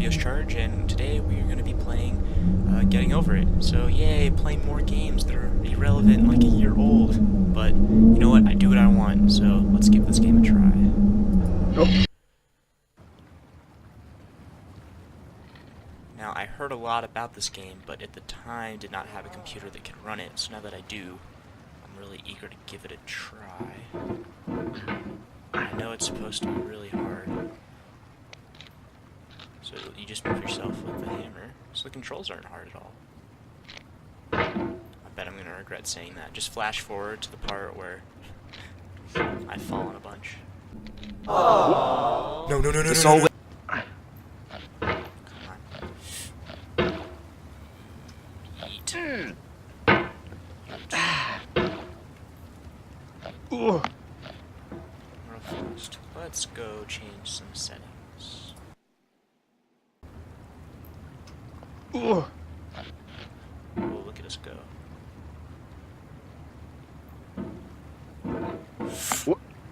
ScorpiosCharge, and today we're going to be playing Getting Over It. So yay, playing more games that are irrelevant, like a year old. But you know what? I do what I want, so let's give this game a try. Oh. Now, I heard a lot about this game, but at the time did not have a computer that could run it, so now that I do, I'm really eager to give it a try. I know it's supposed to be really hard. So you just move yourself with the hammer. So the controls aren't hard at all. I bet I'm going to regret saying that. Just flash forward to the part where I've fallen a bunch. Oh. No. Eat. First, let's go change some settings. Oh, look at us go.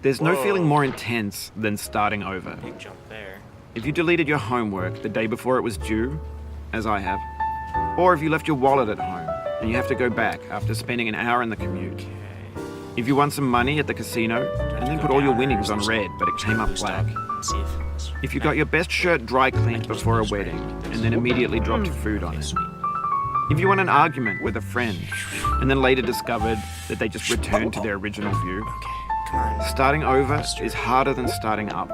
There's no feeling more intense than starting over. Big jump there. If you deleted your homework the day before it was due, as I have, or if you left your wallet at home and you have to go back after spending an hour in the commute. Okay. If you won some money at the casino and then put all your winnings on red but it came up black. If you got your best shirt dry cleaned before a wedding and then immediately dropped food on it. If you won an argument with a friend and then later discovered that they just returned to their original view. Starting over is harder than starting up.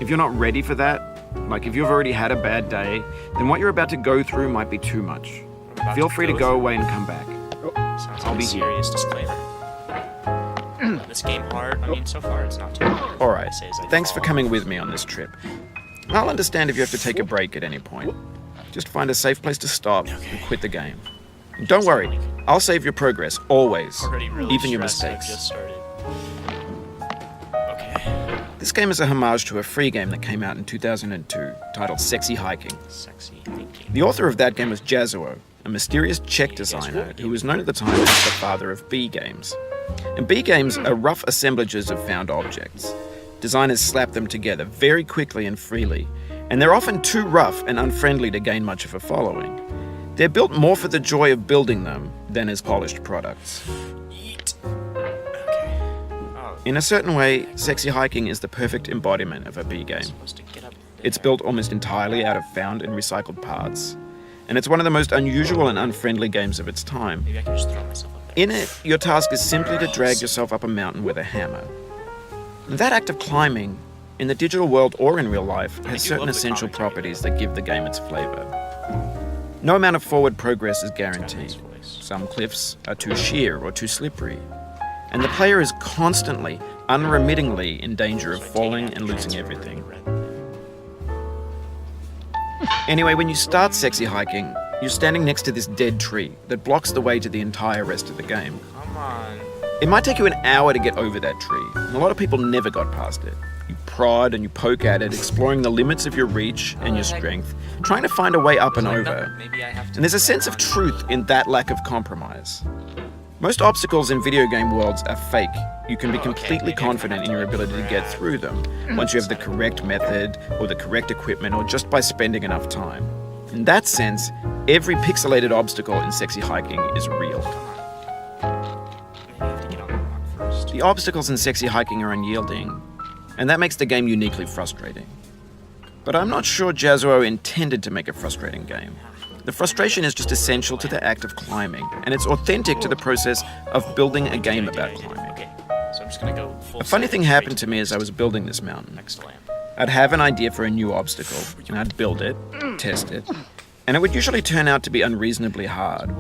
If you're not ready for that, like if you've already had a bad day, then what you're about to go through might be too much. Feel free to go away and come back. I'll be here. Disclaimer. This game hard. I mean, so far it's not too hard. Alright, thanks for coming with me on this trip. I'll understand if you have to take a break at any point. Just find a safe place to stop and quit the game. And don't worry, I'll save your progress, always, even your mistakes. This game is a homage to a free game that came out in 2002, titled Sexy Hiking. The author of that game was Jazuo, a mysterious Czech designer who was known at the time as the father of B games. And B games are rough assemblages of found objects. Designers slap them together very quickly and freely, and they're often too rough and unfriendly to gain much of a following. They're built more for the joy of building them than as polished products. In a certain way, Sexy Hiking is the perfect embodiment of a B game. It's built almost entirely out of found and recycled parts, and it's one of the most unusual and unfriendly games of its time. Maybe I can just throw myself up there. In it, your task is simply to drag yourself up a mountain with a hammer. And that act of climbing, in the digital world or in real life, has certain essential properties that give the game its flavor. No amount of forward progress is guaranteed. Some cliffs are too sheer or too slippery. And the player is constantly, unremittingly in danger of falling and losing everything. Anyway, when you start Sexy Hiking, you're standing next to this dead tree that blocks the way to the entire rest of the game. Come on. It might take you an hour to get over that tree, and a lot of people never got past it. You prod and you poke at it, exploring the limits of your reach and your strength, trying to find a way up and over. And there's a sense of truth in that lack of compromise. Most obstacles in video game worlds are fake. You can be completely confident in your ability to get through them once you have the correct method or the correct equipment or just by spending enough time. In that sense, every pixelated obstacle in Sexy Hiking is real. The obstacles in Sexy Hiking are unyielding, and that makes the game uniquely frustrating. But I'm not sure Jazuo intended to make a frustrating game. The frustration is just essential to the act of climbing, and it's authentic to the process of building a game about climbing. So I'm just gonna go full. A funny thing happened to me as I was building this mountain. I'd have an idea for a new obstacle, and I'd build it, test it, and it would usually turn out to be unreasonably hard.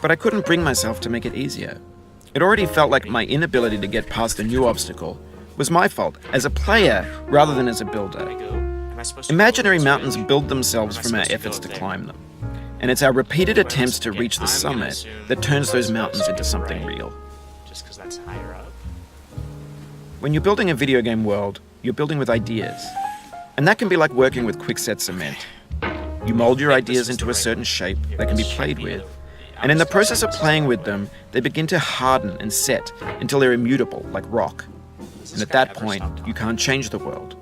But I couldn't bring myself to make it easier. It already felt like my inability to get past a new obstacle was my fault as a player rather than as a builder. Imaginary mountains build themselves from our efforts to climb them, and it's our repeated attempts to reach the summit that turns those mountains into something real. Just because that's higher up. When you're building a video game world, you're building with ideas, and that can be like working with quickset cement. You mold your ideas into a certain shape that can be played with, and in the process of playing with them, they begin to harden and set until they're immutable, like rock. And at that point, you can't change the world.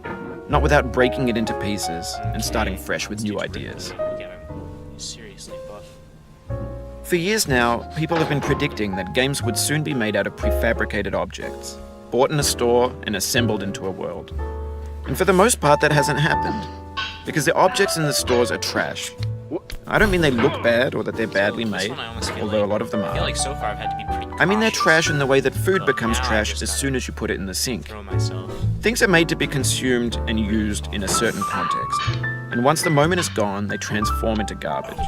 not without breaking it into pieces and starting fresh with new ideas. Seriously buff. For years now, people have been predicting that games would soon be made out of prefabricated objects, bought in a store and assembled into a world. And for the most part, that hasn't happened, because the objects in the stores are trash. I don't mean they look bad or that they're badly made, although a lot of them I feel are. like so far I've had to be pretty I mean they're cautious. trash in the way that food But becomes now I trash just as soon as you put it in the sink. Throw myself. Things are made to be consumed and used in a certain context, and once the moment is gone, they transform into garbage.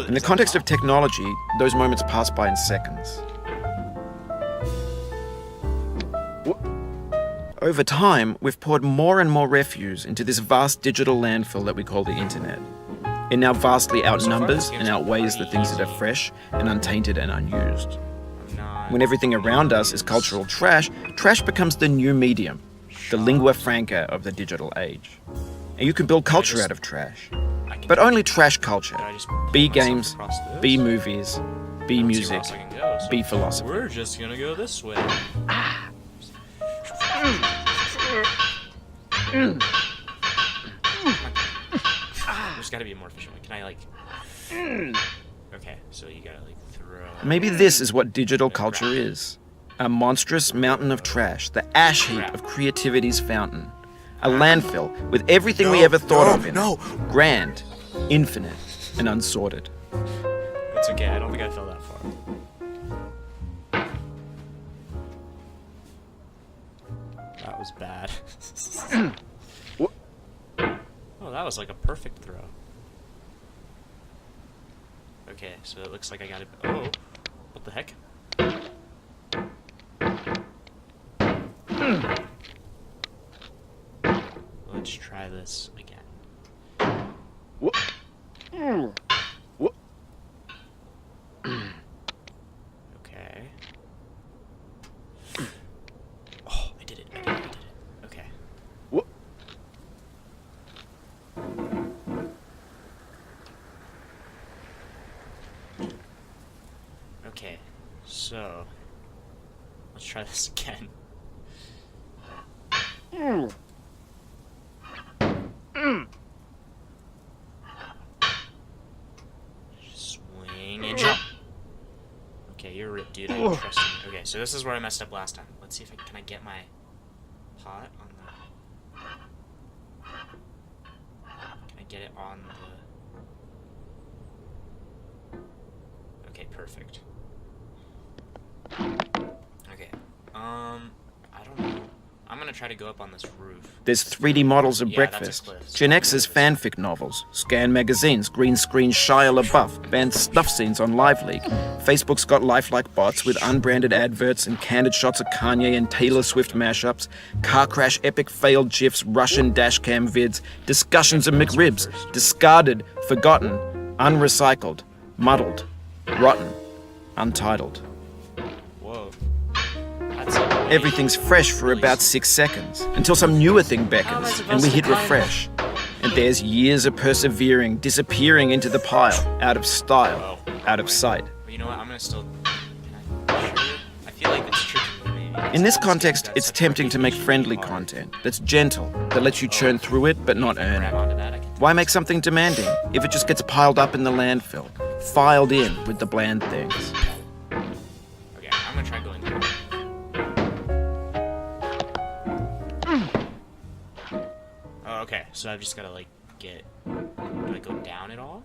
In the context of technology, those moments pass by in seconds. Over time, we've poured more and more refuse into this vast digital landfill that we call the internet. It now vastly outnumbers and outweighs the things that are fresh and untainted and unused. When everything around us is cultural trash, trash becomes the new medium, the lingua franca of the digital age. And you can build culture out of trash. But only trash culture. B games, B movies, B music, B philosophy. We're just gonna go this way. There's gotta be a more efficient way. Can I like... Okay, so you gotta like throw... Maybe this is what digital culture is. A monstrous mountain of trash, the ash heap of creativity's fountain. A landfill with everything we ever thought of in it. Grand, infinite, and unsorted. It's okay, I don't think I fell that far. That was bad. Oh, that was like a perfect throw. Okay, so it looks like I got it. Oh, what the heck? Let's try this again. Okay. Oh, I did it. Okay. Okay, so let's try this again. Swing and jump. Okay, you're ripped, dude. I trust you. Okay, so this is where I messed up last time. Let's see if can I get my pot on the... Can I get it on the... Okay, perfect. Okay, I don't know. I'm gonna try to go up on this roof. There's 3D models of Yeah, that's a breakfast, cliff. Gen X's fanfic novels, Scan magazines, green screen Shia LaBeouf, banned stuff scenes on Live Leak. Facebook's got lifelike bots with unbranded adverts and candid shots of Kanye and Taylor Swift mashups, car crash epic failed GIFs, Russian dashcam vids, discussions of McRibs, discarded, forgotten, unrecycled, muddled, rotten, untitled. Whoa. Everything's fresh for about 6 seconds, until some newer thing beckons, and we hit refresh. And there's years of persevering, disappearing into the pile, out of style, out of sight. But you know what, I'm gonna still... I feel like it's tricky maybe. In this context, it's tempting to make friendly content that's gentle, that lets you churn through it but not earn Grab it. onto that, I can... Why make something demanding if it just gets piled up in the landfill, filed in with the bland things? Okay, I'm gonna try going through. Oh, okay, so I've just gotta like get... Do I go down at all?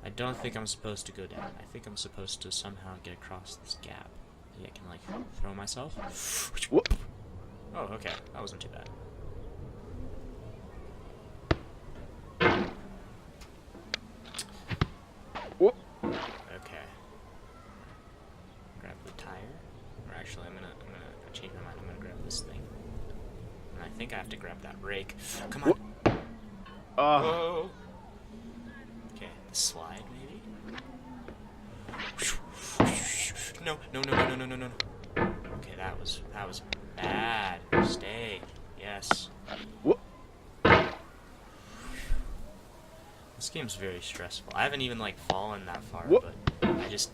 I don't think I'm supposed to go down. I think I'm supposed to somehow get across this gap. Maybe I can like throw myself. Oh, okay, that wasn't too bad. Okay. Grab the tire. Or actually, I'm gonna change my mind. I'm gonna grab this thing. And I think I have to grab that rake. Come on. Whoa. Okay, the slide maybe. No. Okay, that was bad. Stay. Yes. This game's very stressful. I haven't even like fallen that far, What? but I just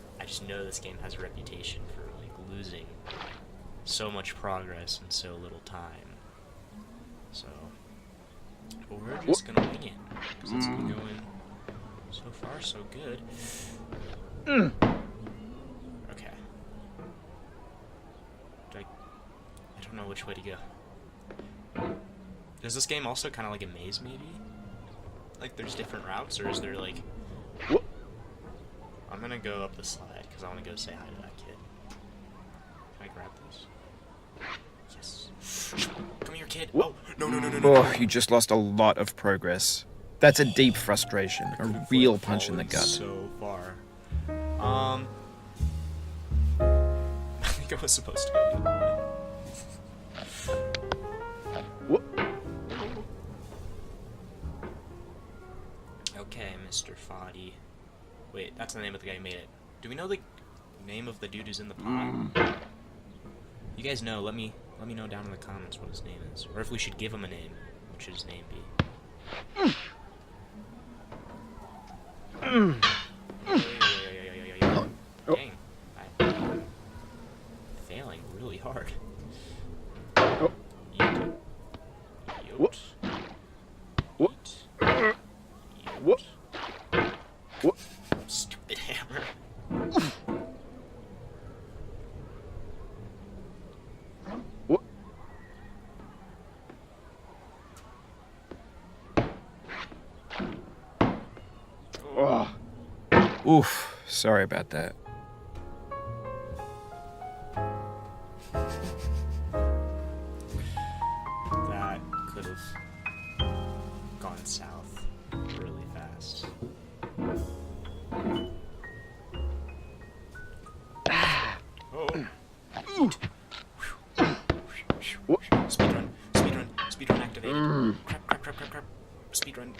know this game has a reputation for like losing so much progress in so little time. So we're just gonna wing it because it's been going so far so good. Okay. I don't know which way to go. Does this game also kind of like a maze, maybe? Like there's different routes, or is there like... I'm gonna go up the slide, because I want to go say hi to that kid. Can I grab this? Yes. Come here, kid. Oh, no. Oh, you just lost a lot of progress. That's a deep frustration, a real punch in the gut. So far. I think I was supposed to go the other way. Okay, Mr. Foddy. Wait, that's the name of the guy who made it. Do we know the name of the dude who's in the pod? You guys know, let me know down in the comments what his name is. Or if we should give him a name. What should his name be? Dang. I'm failing really hard. Yeet. Yeet. Yeet. Stupid hammer. Oof, sorry about that. That could have gone south really fast. Oh. Speedrun activated. Crap. Speedrun.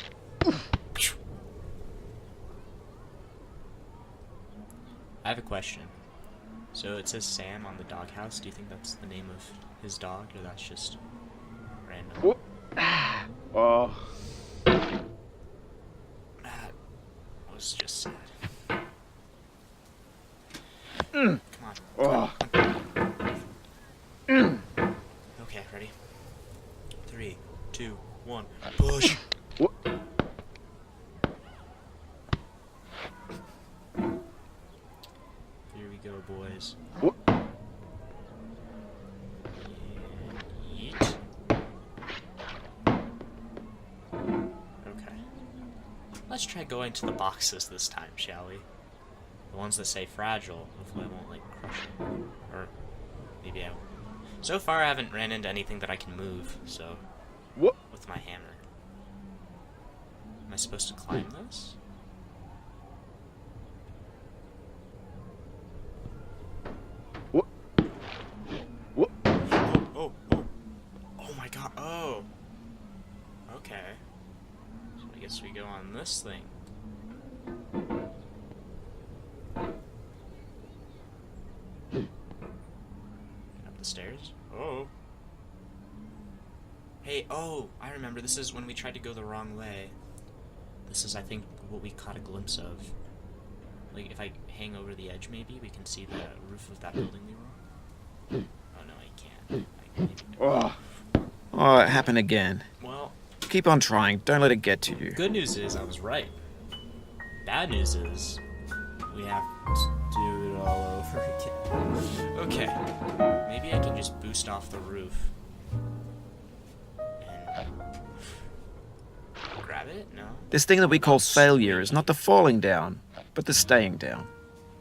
I have a question. So it says Sam on the doghouse. Do you think that's the name of his dog, or that's just random? Oh. That was just sad. Come on. Okay, ready? 3, 2, 1, push! Here we go, boys. Yeet. Okay. Let's try going to the boxes this time, shall we? The ones that say fragile. Hopefully I won't, like, crush it. Or maybe I will. So far I haven't ran into anything that I can move, so... with my hammer. Am I supposed to climb this? Oh my god, oh! Okay. So I guess we go on this thing. Up the stairs? Oh. Hey, oh! I remember, this is when we tried to go the wrong way. This is, I think, what we caught a glimpse of. Like, if I hang over the edge, maybe, we can see the roof of that building we were on. Oh, no, I can't. Oh, it happened again. Well... Keep on trying. Don't let it get to you. Good news is I was right. Bad news is we have to do it all over again. Okay. Maybe I can just boost off the roof. And... grab it? No? This thing that we call failure is not the falling down, but the staying down.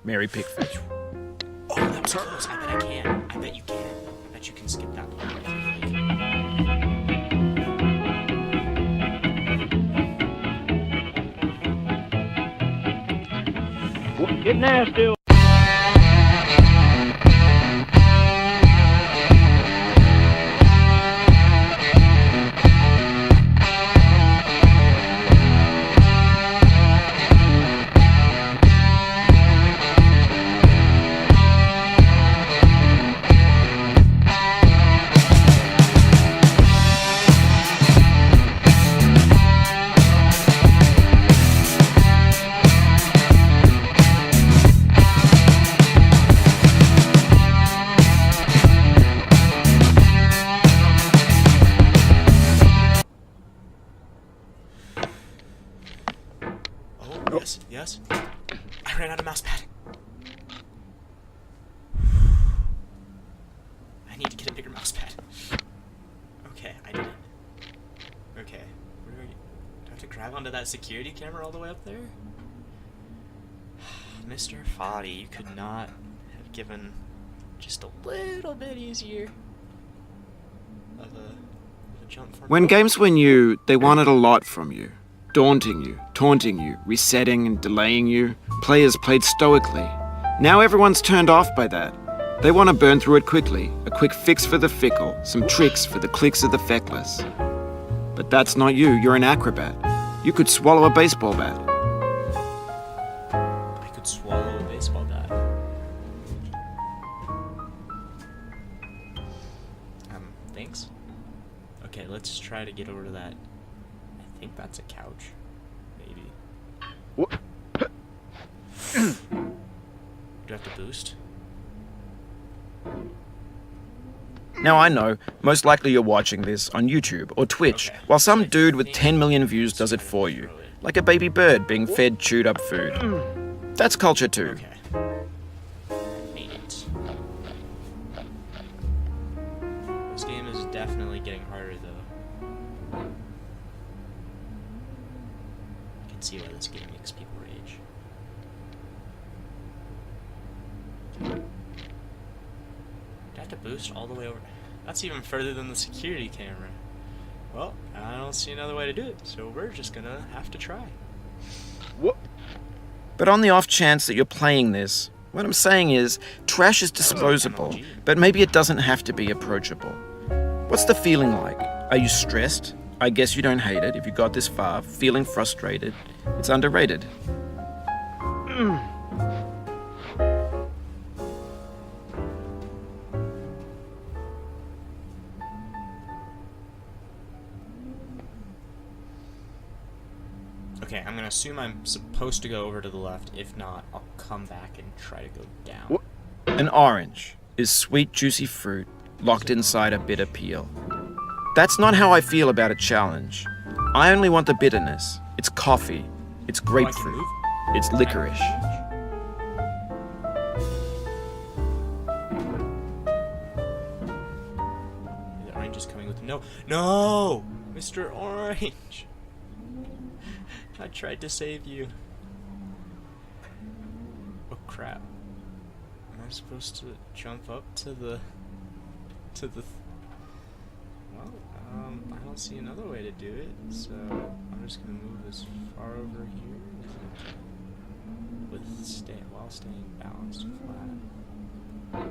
Mary Pickford. Oh, that was close. I bet I can. I bet you can. I bet you can skip that one. Get nasty. bigger mouse pad. Okay, I did it. Okay. Where do I have to grab onto that security camera all the way up there? Mr. Foddy, you could not have given just a little bit easier of a jump for me. When games were new, they wanted a lot from you. Daunting you, taunting you, resetting and delaying you. Players played stoically. Now everyone's turned off by that. They want to burn through it quickly. A quick fix for the fickle, some tricks for the clicks of the feckless. But that's not you, you're an acrobat. You could swallow a baseball bat. I could swallow a baseball bat. Thanks. Okay, let's try to get over to that. I think that's a couch. Maybe. What? Do I have to boost? Now I know, most likely you're watching this on YouTube or Twitch, Okay. while some dude with 10 million views does it for you, like a baby bird being fed chewed up food. That's culture too. Okay. Made it. This game is definitely getting harder though. I can see why this game makes people rage. Do I have to boost all the way over? That's even further than the security camera. Well, I don't see another way to do it, so we're just gonna have to try. What? But on the off chance that you're playing this, what I'm saying is, trash is disposable, but maybe it doesn't have to be approachable. What's the feeling like? Are you stressed? I guess you don't hate it if you got this far. Feeling frustrated? It's underrated. Okay, I'm gonna assume I'm supposed to go over to the left. If not, I'll come back and try to go down. What? An orange is sweet, juicy fruit locked inside a bitter peel. That's not how I feel about a challenge. I only want the bitterness. It's coffee. It's grapefruit. move? It's licorice. The orange is coming with no, Mr. Orange. I tried to save you. Oh crap! Am I supposed to jump up to the? Well, I don't see another way to do it, so I'm just gonna move this far over here while staying balanced flat.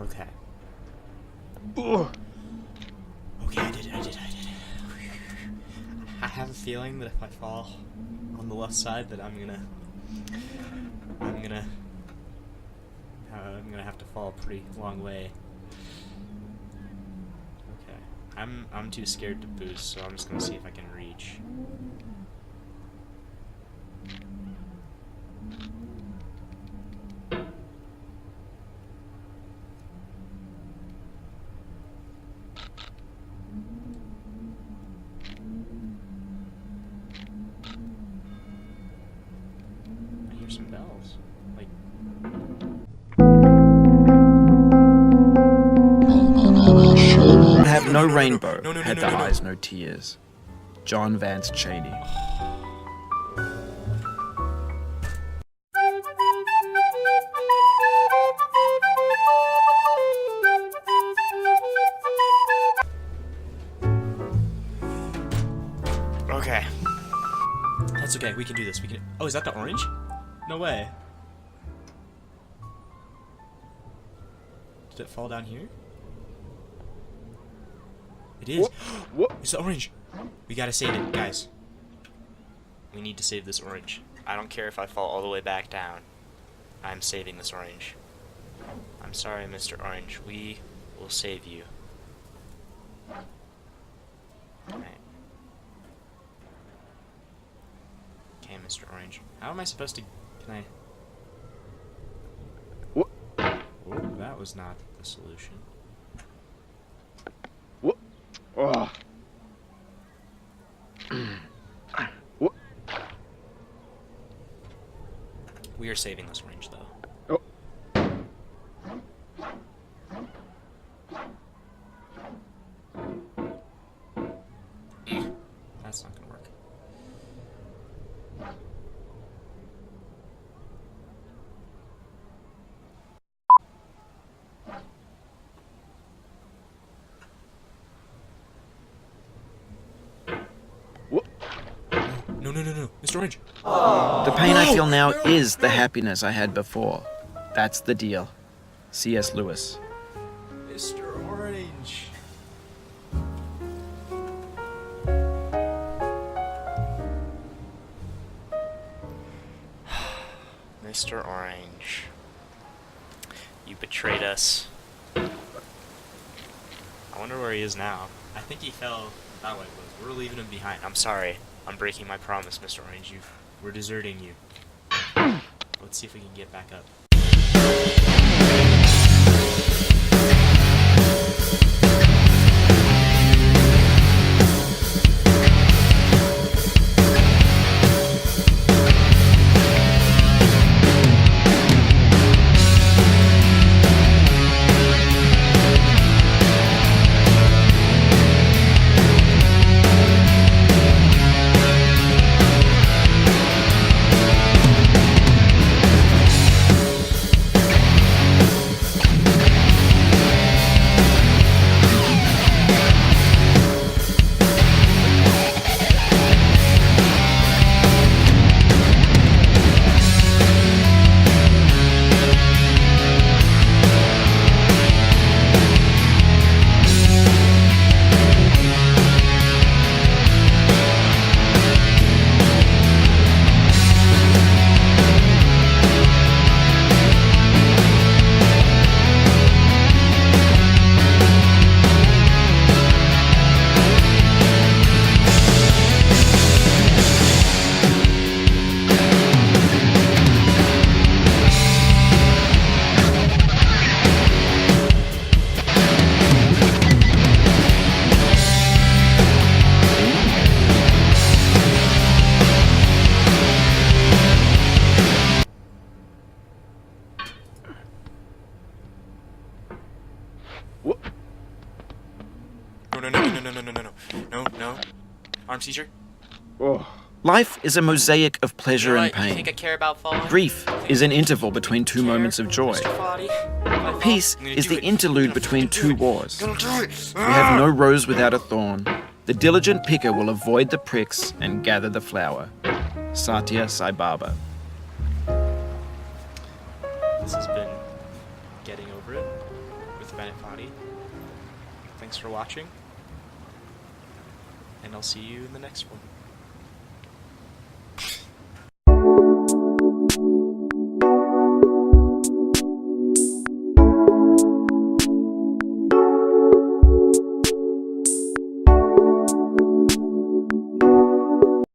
Okay. Okay, I did it. I have a feeling that if I fall on the left side, that I'm gonna have to fall a pretty long way. Okay. I'm too scared to boost, so I'm just gonna see if I can reach. I hear some bells. Like, Have no rainbow, no, had no, the no. eyes, no tears. John Vance Cheney. okay. That's okay. We can do this. We can. Oh, is that the orange? No way. Did it fall down here? It is. What? It's the orange. We gotta save it, guys. We need to save this orange. I don't care if I fall all the way back down. I'm saving this orange. I'm sorry, Mr. Orange. We will save you. Alright. Okay, Mr. Orange. How am I supposed to... Can I... that was not the solution. What? Oh. What? We are saving this range, though. Oh. That's not gonna work. What? No, Mr. Orange. The pain I feel now is the happiness I had before. That's the deal. C.S. Lewis. Mr. Orange. Mr. Orange. You betrayed us. I wonder where he is now. I think he fell that way, but we're leaving him behind. I'm sorry. I'm breaking my promise, Mr. Orange. We're deserting you. Let's see if we can get back up. No. Arm seizure? Oh. Life is a mosaic of pleasure and You pain. think I care about falling? Grief is an interval between two moments of joy. Mr. Foddy? Peace I'm gonna is do the it. interlude between two wars. We have no rose without a thorn. The diligent picker will avoid the pricks and gather the flower. Satya Sai Baba. This has been Getting Over It with Bennett Foddy. Thanks for watching, and I'll see you in the next one.